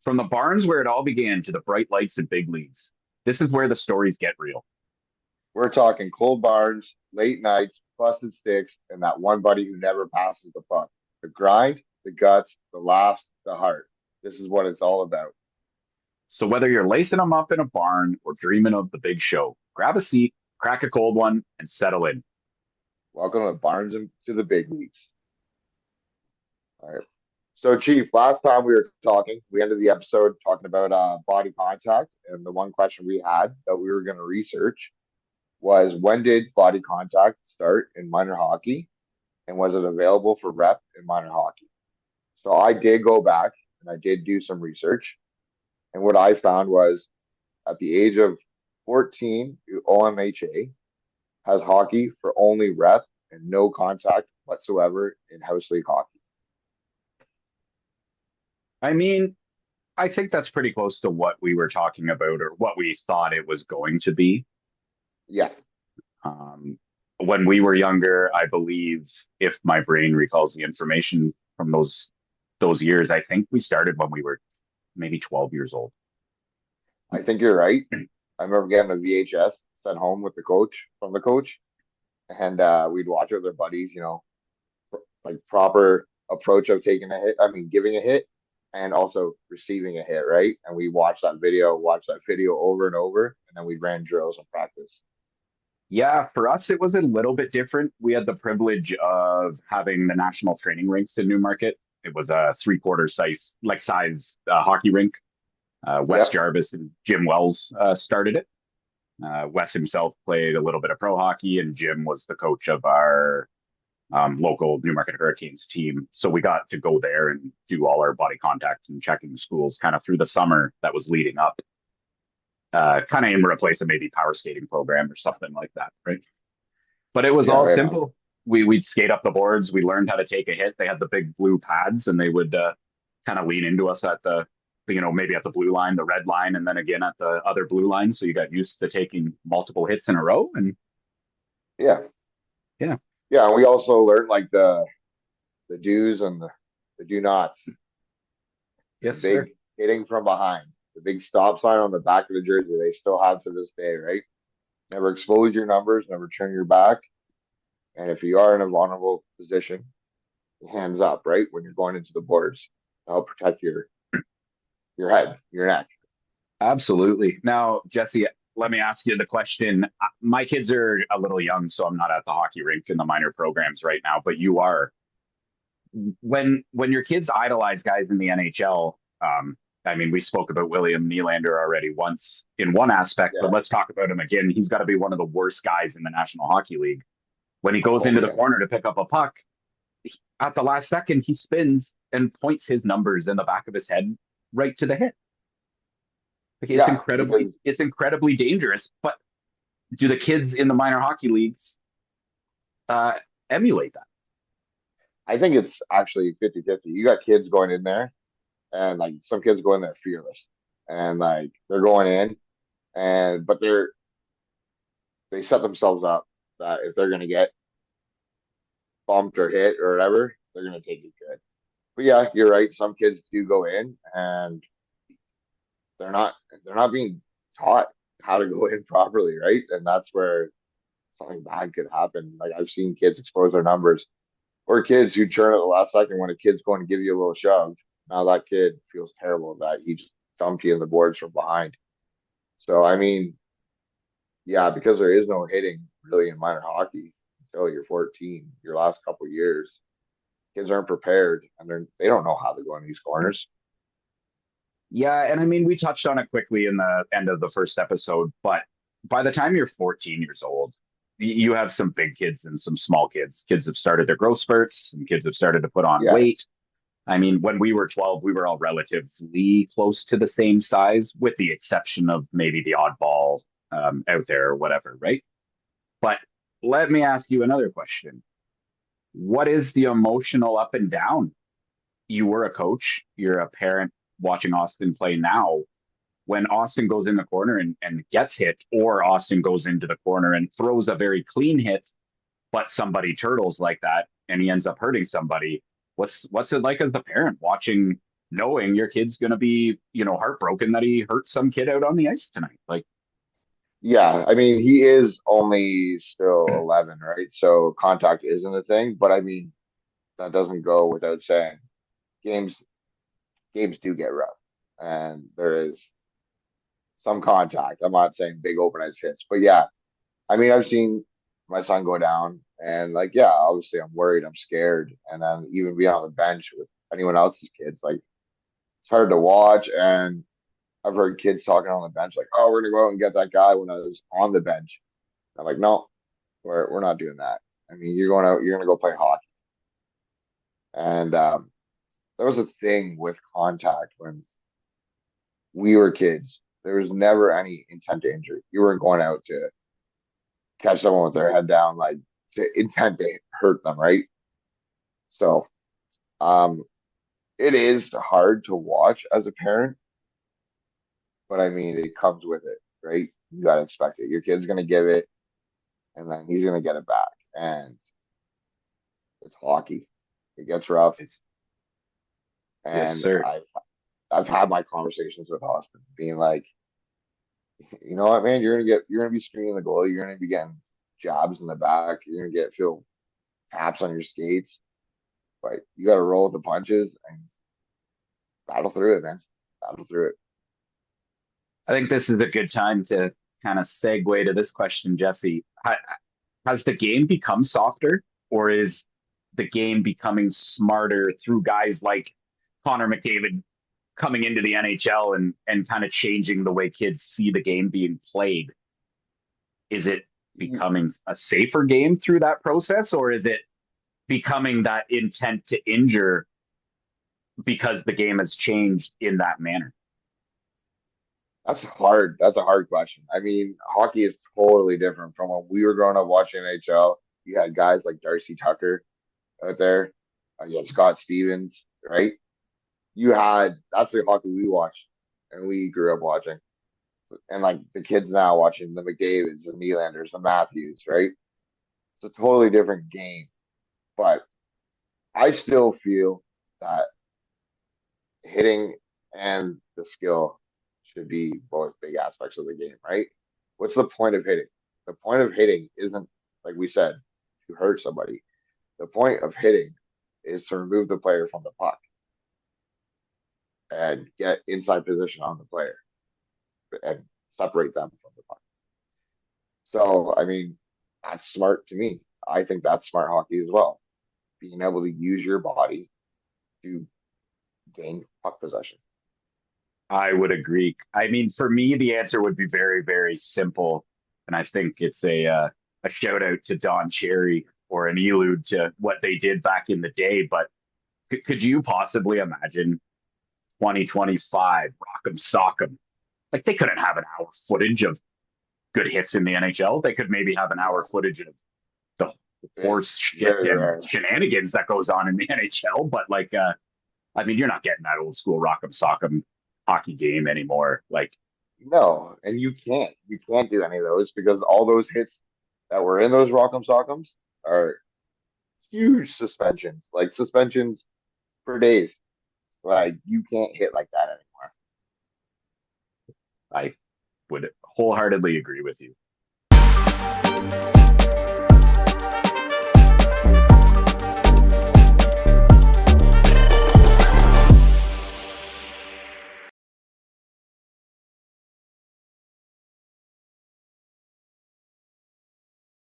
From the barns where it all began to the bright lights and big leagues, this is where the stories get real. We're talking cold barns, late nights, busted sticks, and that one buddy who never passes the puck. The grind, the guts, the laughs, the heart. This is what it's all about. So whether you're lacing them up in a barn or dreaming of the big show, grab a seat, crack a cold one, and settle in. Welcome to Barnes and to the big leagues. All right. So, Chief, last time we were talking, we ended the episode talking about body contact, and the one question we had that we were going to research was when did body contact start in minor hockey, and was it available for rep in minor hockey? So I did go back and I did do some research, and what I found was at the age of 14, OMHA has hockey for only rep and no contact whatsoever in house league hockey. I mean, I think that's pretty close to what we were talking about or what we thought it was going to be. Yeah, Um, when we were younger, I believe, if my brain recalls the information from those years, I think we started when we were maybe 12 years old. I think you're right. I remember getting a VHS sent home with the coach from the coach, and we'd watch it with our buddies. Like proper approach of taking a hit. I mean, giving a hit and also receiving a hit, right? And we watch that video over and over, and then we ran drills and practice. Yeah, for us, it was a little bit different. We had the privilege of having the national training rinks in Newmarket. It was a three-quarter size hockey rink. Wes Yep. Jarvis and Jim Wells started it. Wes himself played a little bit of pro hockey, and Jim was the coach of our local Newmarket Hurricanes team. So we got to go there and do all our body contact and checking schools kind of through the summer that was leading up, kind of in replace of maybe power skating program or something like that, right? But it was Yeah, all right on. simple. We'd skate up the boards. We learned how to take a hit. They had the big blue pads, and they would kind of lean into us at maybe at the blue line, the red line, and then again at the other blue line. So you got used to taking multiple hits in a row, and Yeah. yeah, Yeah, and we also learned like the do's and the do nots. The yes, sir. big hitting from behind, the big stop sign on the back of the jersey they still have to this day, right? Never expose your numbers, never turn your back. And if you are in a vulnerable position, hands up, right? When you're going into the boards. That'll protect your head, your neck. Absolutely. Now, Jesse, let me ask you the question. My kids are a little young, so I'm not at the hockey rink in the minor programs right now, but you are. When your kids idolize guys in the NHL, I mean, we spoke about William Nylander already once in one aspect, but Yeah. let's talk about him again. He's got to be one of the worst guys in the National Hockey League. When he goes Oh into the yeah. corner to pick up a puck, at the last second, he spins and points his numbers in the back of his head right to the hit. Like, Yeah. Because it's incredibly dangerous. But do the kids in the minor hockey leagues uh, emulate that? I think it's actually 50-50. You got kids going in there and like some kids go in there fearless. And like they're going in and but they set themselves up that if they're gonna get bumped or hit or whatever, they're gonna take it good. But yeah, you're right. Some kids do go in and they're not they're not being taught how to go in properly, right? And that's where something bad could happen. Like I've seen kids expose their numbers, or kids who turn at the last second when a kid's going to give you a little shove. Now that kid feels terrible that he just dumped you in the boards from behind. So I mean, yeah, because there is no hitting really in minor hockey until you're 14, your last couple of years, kids aren't prepared and they don't know how to go in these corners. Yeah, and I mean, we touched on it quickly in the end of the first episode, but by the time you're 14 years old, you have some big kids and some small kids. Kids have started their growth spurts, and kids have started to put on Yeah, weight. I mean, when we were 12, we were all relatively close to the same size, with the exception of maybe the oddball out there or whatever, right? But let me ask you another question. What is the emotional up and down? You were a coach, you're a parent watching Austin play now. When Austin goes in the corner and gets hit, or Austin goes into the corner and throws a very clean hit, but somebody turtles like that and he ends up hurting somebody, what's it like as the parent watching knowing your kid's going to be, heartbroken that he hurt some kid out on the ice tonight. Like, Yeah, I mean, he is only still 11, right? So contact isn't a thing, but I mean, that doesn't go without saying. Games games do get rough, and there is some contact. I'm not saying big open ice hits, but yeah, I mean, I've seen my son go down, and like, yeah, obviously, I'm worried, I'm scared, and then even being on the bench with anyone else's kids, like, it's hard to watch. And I've heard kids talking on the bench, like, "Oh, we're gonna go out and get that guy." When I was on the bench, I'm like, "No, we're not doing that." I mean, you're going out, you're gonna go play hockey, and there was a thing with contact when we were kids. There was never any intent to injury. You weren't going out to catch someone with their head down, like to intent to hurt them, right? So, um, it is hard to watch as a parent, but I mean, it comes with it, right? You gotta expect it. Your kid's gonna give it, and then he's gonna get it back, and it's hockey. It gets rough, it's, yes, and sir. I've had my conversations with Austin, being like, you know what, man, you're gonna be screening the goal, you're gonna be getting jabs in the back, you're gonna get feel taps on your skates, but you got to roll with the punches and battle through it, man. Battle through it. I think this is a good time to kind of segue to this question, Jesse. Has the game become softer, or is the game becoming smarter through guys like Connor McDavid coming into the NHL and kind of changing the way kids see the game being played? Is it becoming a safer game through that process, or is it becoming that intent to injure because the game has changed in that manner? That's hard. That's a hard question. I mean, hockey is totally different from when we were growing up watching NHL. You had guys like Darcy Tucker out there. You had Scott Stevens, right? You had that's the hockey we watched and we grew up watching. And like the kids now watching the McDavids, the Nylanders, the Matthews, right? It's a totally different game. But I still feel that hitting and the skill should be both big aspects of the game, right? What's the point of hitting? The point of hitting isn't, like we said, to hurt somebody. The point of hitting is to remove the player from the puck and get inside position on the player and separate them from the puck. So, I mean, that's smart to me. I think that's smart hockey as well. Being able to use your body to gain puck possession. I would agree. I mean, for me, the answer would be very, very simple, and I think it's a shout out to Don Cherry or an elude to what they did back in the day. But could you possibly imagine 2025 Rock'em Sock'em? Like they couldn't have an hour footage of good hits in the NHL. They could maybe have an hour footage of the horse It's shit very and rare. shenanigans that goes on in the NHL. But like, I mean, you're not getting that old school Rock'em Sock'em hockey game anymore. Like, No, and you can't. You can't do any of those because all those hits that were in those Rock'em Sock'ems are huge suspensions, like suspensions for days. Like you can't hit like that anymore. I would wholeheartedly agree with you.